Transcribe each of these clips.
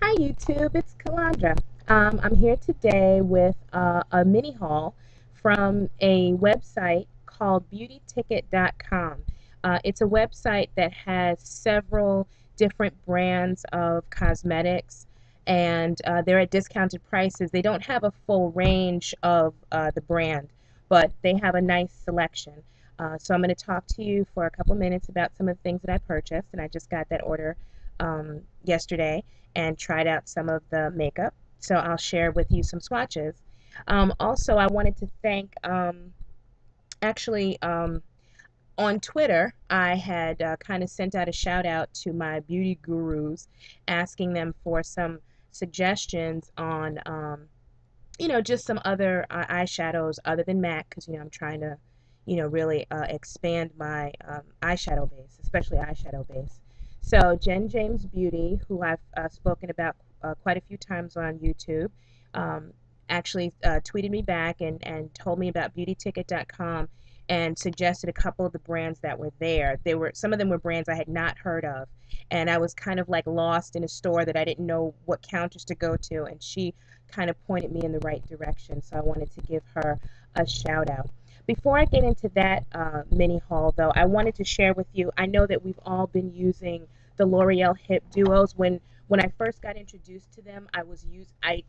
Hi YouTube, it's Kalandra. I'm here today with a mini haul from a website called beautyticket.com. It's a website that has several different brands of cosmetics and they're at discounted prices. They don't have a full range of the brand, but they have a nice selection. So I'm going to talk to you for a couple minutes about some of the things that I purchased, and I just got that order yesterday and tried out some of the makeup. So I'll share with you some swatches. Also, I wanted to thank, actually, on Twitter, I had kind of sent out a shout out to my beauty gurus, asking them for some suggestions on, just some other eyeshadows other than MAC, because, I'm trying to, really expand my eyeshadow base, especially eyeshadow base. So Jen James Beauty, who I've spoken about quite a few times on YouTube, um, actually tweeted me back and told me about beautyticket.com and suggested a couple of the brands that were there. They were some of them were brands I had not heard of, and I was kind of like lost in a store that I didn't know what counters to go to, and she kind of pointed me in the right direction. So I wanted to give her a shout out. Before I get into that mini haul, though, I wanted to share with you. I know that we've all been using the L'Oreal Hip Duos. When I first got introduced to them, I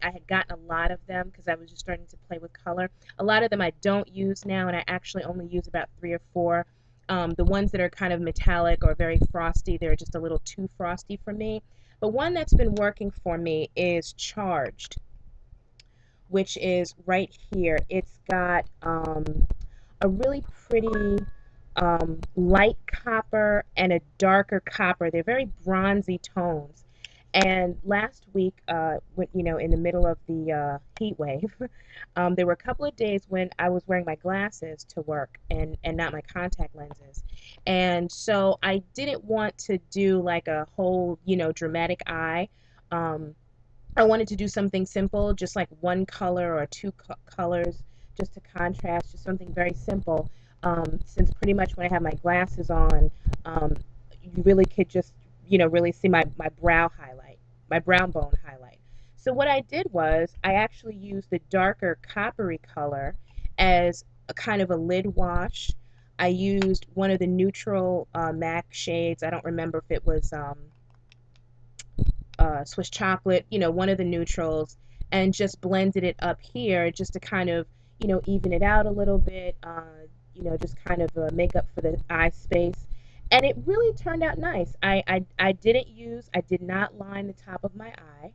had gotten a lot of them because I was just starting to play with color. A lot of them I don't use now, and I actually only use about 3 or 4. The ones that are kind of metallic or very frosty, they're just a little too frosty for me. But one that's been working for me is Charged, which is right here. It's got a really pretty light copper and a darker copper. They're very bronzy tones. And last week, in the middle of the heat wave, there were a couple of days when I was wearing my glasses to work and not my contact lenses. And so I didn't want to do like a whole, dramatic eye. Um, I wanted to do something simple, just like one color or two colors, just to contrast, just something very simple. Since pretty much when I have my glasses on, you really could just, really see my brow highlight, my brown bone highlight. So what I did was I actually used the darker coppery color as a kind of a lid wash. I used one of the neutral MAC shades. I don't remember if it was Swiss chocolate, one of the neutrals, and just blended it up here just to kind of, even it out a little bit, just kind of make up for the eye space. And it really turned out nice. I did not line the top of my eye,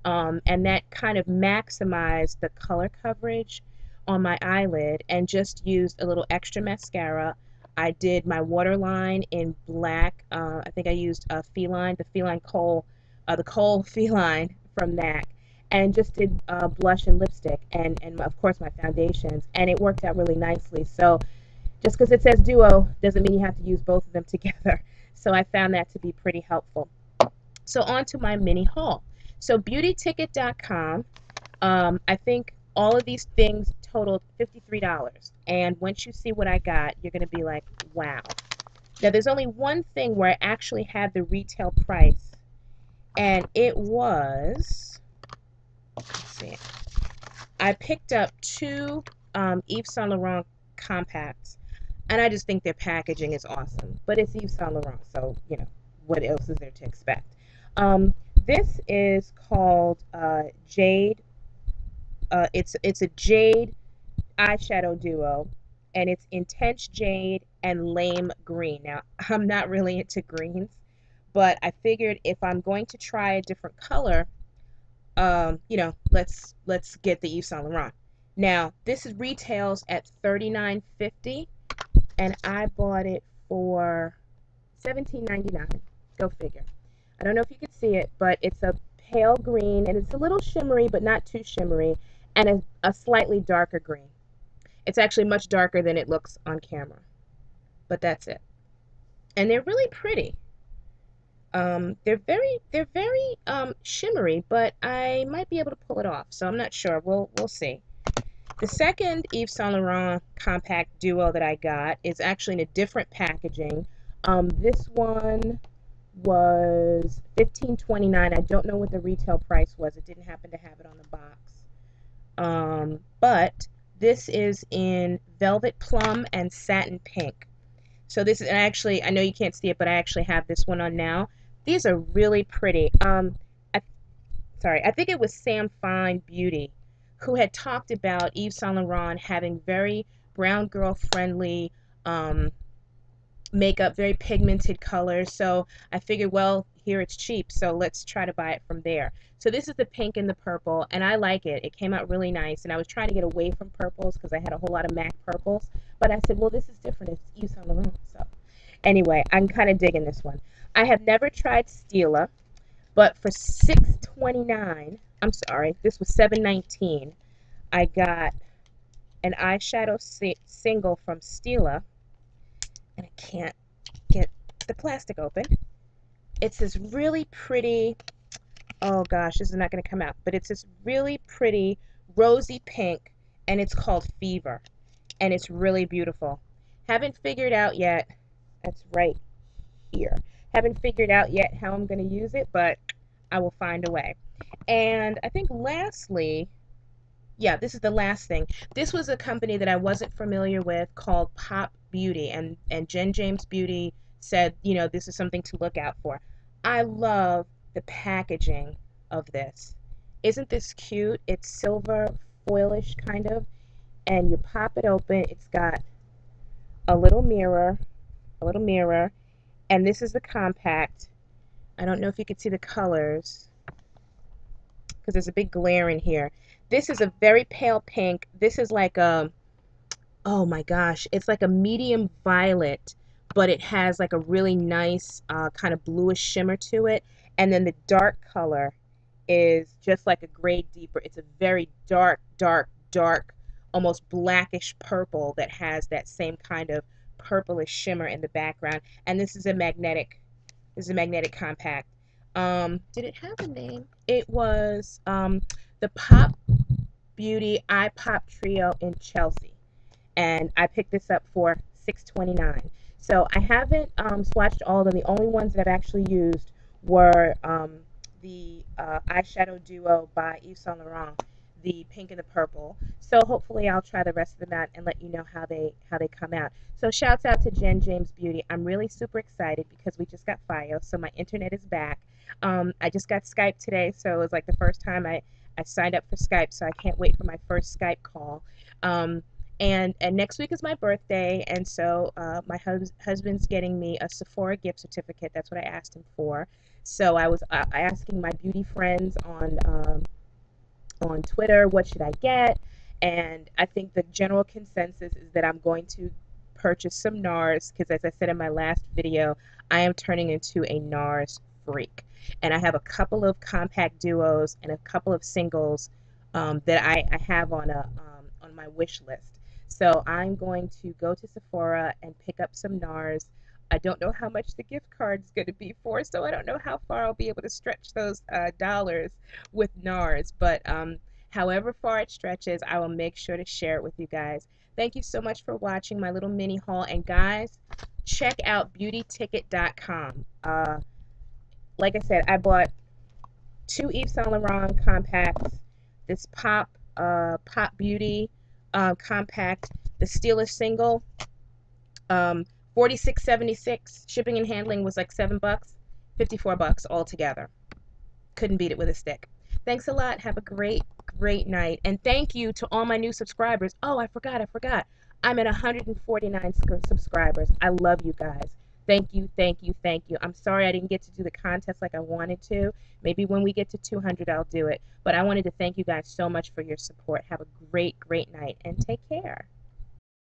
and that kind of maximized the color coverage on my eyelid, and just used a little extra mascara. I did my waterline in black. I think I used the Feline Kohl, the Kohl Feline from MAC, and just did blush and lipstick, and of course my foundations, and it worked out really nicely. So just because it says duo doesn't mean you have to use both of them together. So I found that to be pretty helpful. So on to my mini haul. So beautyticket.com, I think all of these things totaled $53. And once you see what I got, you're going to be like, wow. Now there's only one thing where I actually had the retail price, and it was, let's see, I picked up two Yves Saint Laurent compacts, and I just think their packaging is awesome. But it's Yves Saint Laurent, so what else is there to expect? This is called Jade. It's a Jade eyeshadow duo, and it's Intense Jade and Lame Green. Now I'm not really into greens, but I figured if I'm going to try a different color, let's get the Yves Saint Laurent. Now this is retails at $39.50, and I bought it for $17.99. Go figure. I don't know if you can see it, but it's a pale green, and it's a little shimmery, but not too shimmery, and a slightly darker green. It's actually much darker than it looks on camera, but that's it. And they're really pretty. They're very shimmery, but I might be able to pull it off. So I'm not sure. We'll see. The second Yves Saint Laurent compact duo that I got is actually in a different packaging. This one was $15.29. I don't know what the retail price was. It didn't happen to have it on the box. But this is in velvet plum and satin pink. So this is, and actually, I know you can't see it, but I actually have this one on now. These are really pretty. I think it was Sam Fine Beauty who had talked about Yves Saint Laurent having very brown girl friendly makeup, very pigmented colors. So I figured, well, here it's cheap, so let's try to buy it from there. So this is the pink and the purple, and I like it. It came out really nice, and I was trying to get away from purples because I had a whole lot of MAC purples, but I said, well, this is different. It's Yves Saint Laurent. So anyway, I'm kind of digging this one. I have never tried Stila, but for $6.29, I'm sorry, this was $7.19, I got an eyeshadow single from Stila, and I can't get the plastic open. It's this really pretty, oh gosh, this is not going to come out, but it's this really pretty rosy pink, and it's called Fever, and it's really beautiful. Haven't figured out yet, that's right here, haven't figured out yet how I'm going to use it, but I will find a way. And I think lastly, yeah, this is the last thing. This was a company that I wasn't familiar with called Pop Beauty, and Jen James Beauty said, you know, this is something to look out for. I love the packaging of this. Isn't this cute? It's silver foilish kind of, and you pop it open. It's got a little mirror, and this is the compact. I don't know if you can see the colors because there's a big glare in here. This is a very pale pink. This is like a, oh my gosh, it's like a medium violet, but it has like a really nice kind of bluish shimmer to it. And then the dark color is just like a grade deeper. It's a very dark, dark, dark, almost blackish purple that has that same kind of purplish shimmer in the background. And this is a magnetic compact. Did it have a name? It was the Pop Beauty Eye Pop Trio in Chelsea, and I picked this up for $6.29. So I haven't swatched all of them. The only ones that I've actually used were the eyeshadow duo by Yves Saint Laurent, the pink and the purple. So hopefully I'll try the rest of them out and let you know how they come out. So shouts out to Jen James Beauty. I'm really super excited because we just got Fios, so my internet is back. I just got Skype today, so it was like the first time I signed up for Skype, so I can't wait for my first Skype call. And next week is my birthday, and so my husband's getting me a Sephora gift certificate. That's what I asked him for. So I was asking my beauty friends on Twitter, what should I get? And I think the general consensus is that I'm going to purchase some NARS because, as I said in my last video, I am turning into a NARS freak. And I have a couple of compact duos and a couple of singles that I have on my wish list. So I'm going to go to Sephora and pick up some NARS. I don't know how much the gift card is going to be for, so I don't know how far I'll be able to stretch those dollars with NARS. But however far it stretches, I will make sure to share it with you guys. Thank you so much for watching my little mini haul. And guys, check out beautyticket.com. Like I said, I bought 2 Yves Saint Laurent compacts, this Pop Beauty compact, the Stila single, $46.76. Shipping and handling was like $7, $54 altogether. Couldn't beat it with a stick. Thanks a lot. Have a great night. And thank you to all my new subscribers. Oh, I forgot. I'm at 149 subscribers. I love you guys. Thank you. I'm sorry I didn't get to do the contest like I wanted to. Maybe when we get to 200, I'll do it. But I wanted to thank you guys so much for your support. Have a great night, and take care.